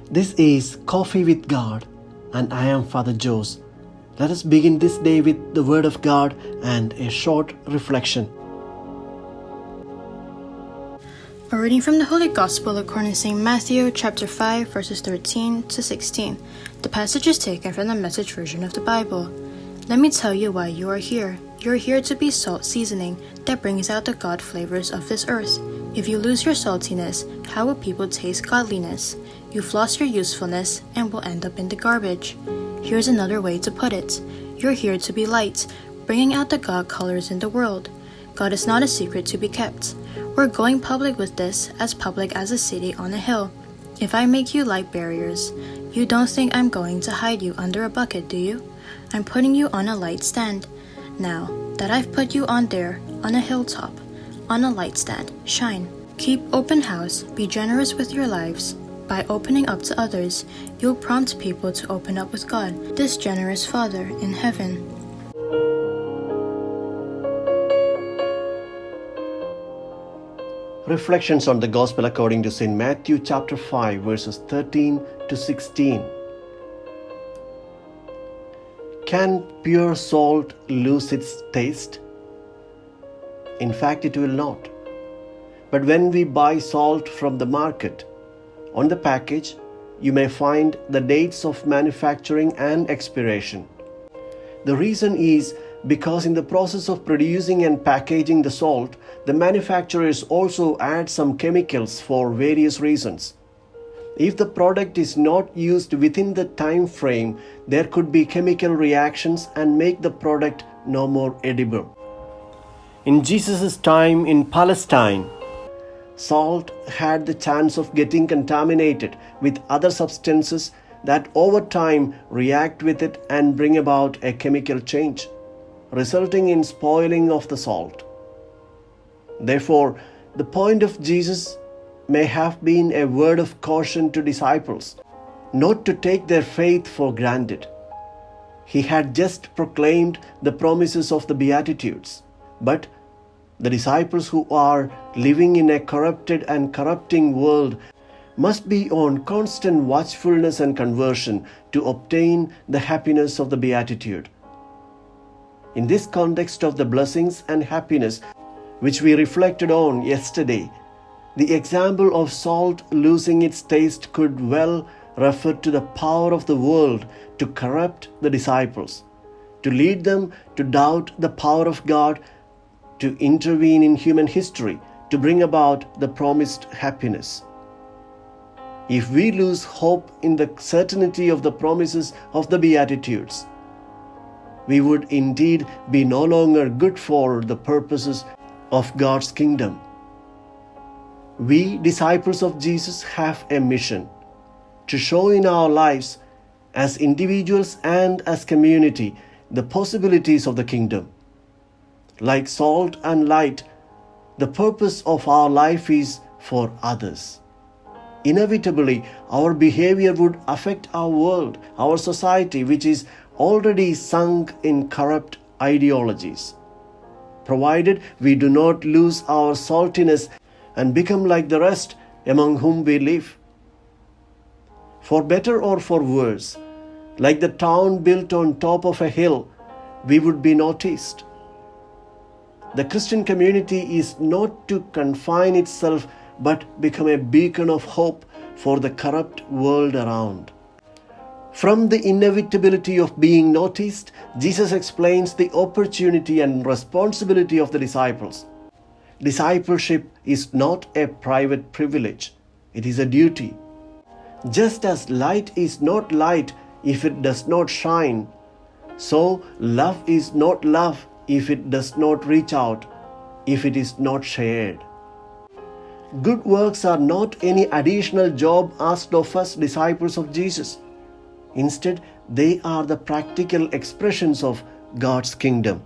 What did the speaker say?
This is Coffee with God, and I am Father Jose. Let us begin this day with the Word of God and a short reflection. A reading from the Holy Gospel according to St. Matthew chapter 5 verses 13 to 16. The passage is taken from the Message version of the Bible. Let me tell you why you are here. You are here to be salt seasoning that brings out the God flavors of this earth. If you lose your saltiness, how will people taste godliness? You floss your usefulness and will end up in the garbage. Here's another way to put it. You're here to be light, bringing out the God colors in the world. God is not a secret to be kept. We're going public with this, as public as a city on a hill. If I make you light barriers, you don't think I'm going to hide you under a bucket, do you? I'm putting you on a light stand. Now that I've put you on there, on a hilltop, on a light stand, shine. Keep open house, be generous with your lives. By opening up to others, you'll prompt people to open up with God, this generous Father in heaven. Reflections on the Gospel according to St. Matthew chapter 5 verses 13 to 16. Can pure salt lose its taste? In fact, it will not. But when we buy salt from the market, on the package, you may find the dates of manufacturing and expiration. The reason is because in the process of producing and packaging the salt, the manufacturers also add some chemicals for various reasons. If the product is not used within the time frame, there could be chemical reactions and make the product no more edible. In Jesus' time in Palestine, salt had the chance of getting contaminated with other substances that over time react with it and bring about a chemical change, resulting in spoiling of the salt. Therefore, the point of Jesus may have been a word of caution to disciples, not to take their faith for granted. He had just proclaimed the promises of the Beatitudes, but the disciples who are living in a corrupted and corrupting world must be on constant watchfulness and conversion to obtain the happiness of the Beatitude. In this context of the blessings and happiness which we reflected on yesterday, the example of salt losing its taste could well refer to the power of the world to corrupt the disciples, to lead them to doubt the power of God, to intervene in human history, to bring about the promised happiness. If we lose hope in the certainty of the promises of the Beatitudes, we would indeed be no longer good for the purposes of God's kingdom. We, disciples of Jesus, have a mission to show in our lives as individuals and as community the possibilities of the kingdom. Like salt and light, the purpose of our life is for others. Inevitably, our behavior would affect our world, our society, which is already sunk in corrupt ideologies, provided we do not lose our saltiness and become like the rest among whom we live. For better or for worse, like the town built on top of a hill, we would be noticed. The Christian community is not to confine itself but become a beacon of hope for the corrupt world around. From the inevitability of being noticed, Jesus explains the opportunity and responsibility of the disciples. Discipleship is not a private privilege, it is a duty. Just as light is not light if it does not shine, so love is not love if it does not reach out, if it is not shared. Good works are not any additional job asked of us, disciples of Jesus. Instead, they are the practical expressions of God's kingdom.